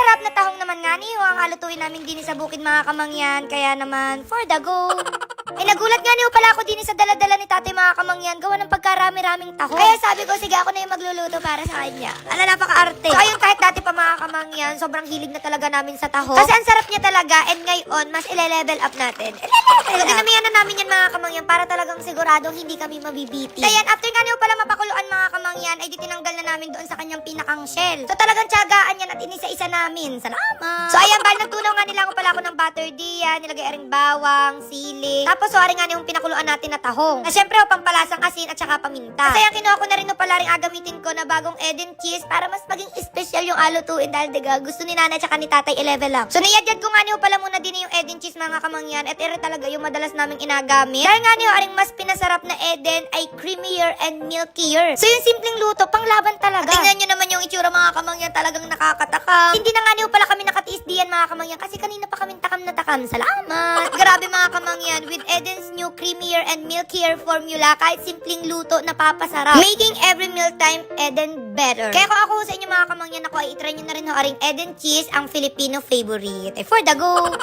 Masarap na tahong naman nga niyo ang alutuin namin din sa bukid mga kamangyan. Kaya naman, for the go. Nagulat nga niyo pala ako din sa daladala ni tatay mga kamangyan. Gawa ng pagkarami-raming tahong. Kaya sabi ko, sige ako na yung magluluto para sa kanya. Napaka-arte. So ayun, kahit dati pa mga kamangyan, sobrang hilig na talaga namin sa tahong. Kasi ang sarap niya talaga and ngayon, mas ile-level up natin. So dinamihan na namin yan mga kamangyan para talagang siguradong hindi kami mabibiti. So yan, after nga niyo pala mapakuluan mga kamangyan, ay ditinanggal na namin doon sa kanyang pinakang shell. So talagang tiyagaan yan at inisa-isa namin. Salamat! So ayan, bali nagtunaw nga nila pala ako ng butter diyan, nilagay ring bawang, sili. Tapos so nga yung pinakuluan natin na tahong. Na syempre pampalasang asin at saka paminta. Kasi yung kinuha ko na rin pala rin agamitin ko na bagong Eden cheese para mas maging special yung alutuin dahil diga gusto ni nanay at saka ni tatay i-level up. So niyadyad ko nga pala muna din yung Eden cheese mga kamangyan at ere talaga yung madalas naming inagamit. Dahil nga aring mas pinasarap na Eden ay creamier and milkier. So yung simpleng luto, panglaban talaga. At tingnan nyo naman yung itsura mga kamangyan, talagang nakakatakam. Hindi na nga pala kami nakatiis diyan mga kamangyan kasi kanina pa kami takam na takam. Salamat! Grabe mga kamangyan, with Eden's new creamier and milkier formula, kahit simpleng luto napapasarap. Making every mealtime Eden better. Kaya kung ako sa inyo mga kamangyan, ako ay itry nyo na rin aring Eden cheese, ang Filipino favorite. For the go!